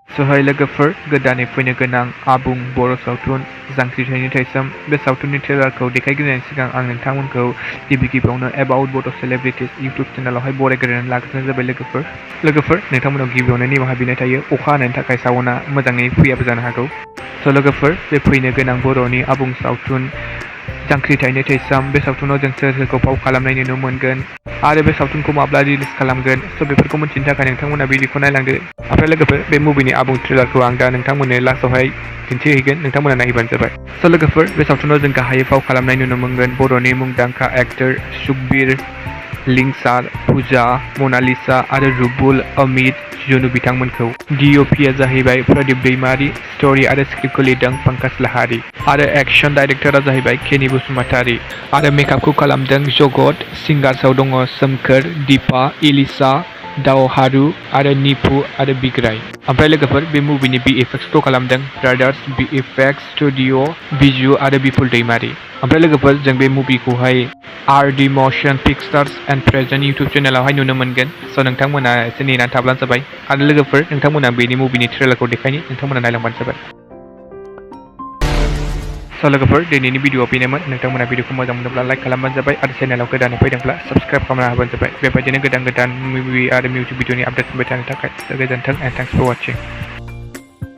सहाय लोगोफोर गोदानै फैनो गोनां आबुं बर' सावथुन जांख्रिथायनि थैसाम बे सावथुननि ट्रेलारखौ देखायग्रोनायनि सिगां आं नोंथांमोनखौ गिबि-गिबियावनो एबाउट बड' सेलेब्रिटिज इउटिउब चेनेलावहाय बरायग्रोनानै लाग्रोनाय जाबाय लोगोफोर नोंथांमोनाव गिबियावनो निमाहा बिनाय थायो अखा हानायनि थाखाय सावना मोजाङै फैयाबो जानो हागौ। लोगोफोर बे फैनो गोनां बर'नि आबुं सावथुन जांख्रिथायनि थैसाम बे सावथुनाव जों सोर सोरखौ फाव खालामनाय नुनो मोनगोन आरो बे सावथुनखौ माब्ला रिलिज खालामगोन बेफोरखौ मिथिनो थाखाय नोंथांमोना भिडिअखौ नायलांदो। ओमफ्राय लोगोफोर बे मुभिनि आबुं ट्रेलारखौ आं दा नोंथांमोननो लास्टआवहाय दिन्थिहैगोन नोंथांमोना नायबानो जाबाय। लोगोफोर बे सावथुनाव जों गाहायै फाव खालामनाय नुनो मोनगोन बर'नि मुंदांखा एक्टर सुकबिर, लिंसार, पूजा, मनालिसा आरो रुबुल अमित जुनु बिथांमोनखौ। DOPआ जाहैबाय प्रदीप दैमारी, स्ट'री आरो स्क्रिप्टखौ लिरदों पंकज लाहारी आरो एक्शन डाइरेक्टरा जाहैबाय केनि बसुमतारी आरो मेकआपखौ खालामदों जगत। सिंगार्सआव दङ सोमखोर, दीपा, इलिसा, दावहारु आरो निपु आरो बिग्राय। ओमफ्राय लोगोफोर बे मुभिनि VFXखौ खालामदों ब्रादार्स VFX स्टुडिअ, बिजु आरो बिपुल दैमारी। ओमफ्राय लोगोफोर जों बे मुभिखौहाय RD motion pictures and present YouTube चेनेलावहाय नुनो मोनगोन। नोंथांमोना एसे नेनानै थाब्लानो जाबाय आरो लोगोफोर नोंथांमोना बेनि मुभिनि ट्रेलारखौ देखायनो नोंथांमोना नायलांबानो जाबाय। लोगोफोर दिनैनि भिडिअआ बेनोमोन। नोंथांमोना भिडिअखौ मोजां मोनोब्ला लाइक खालामबानो जाबाय आरो चेनेलाव गोदानै फैदोंब्ला साबस्क्राइब खालामना होबानो जाबाय। बेबायदिनो गोदान मुभि आरो मिउजिक भिडिअनि आपडेट मोनबाय थानो थाखाय। गोजोन्थों एन्ड थेंक्स फर वाचिं।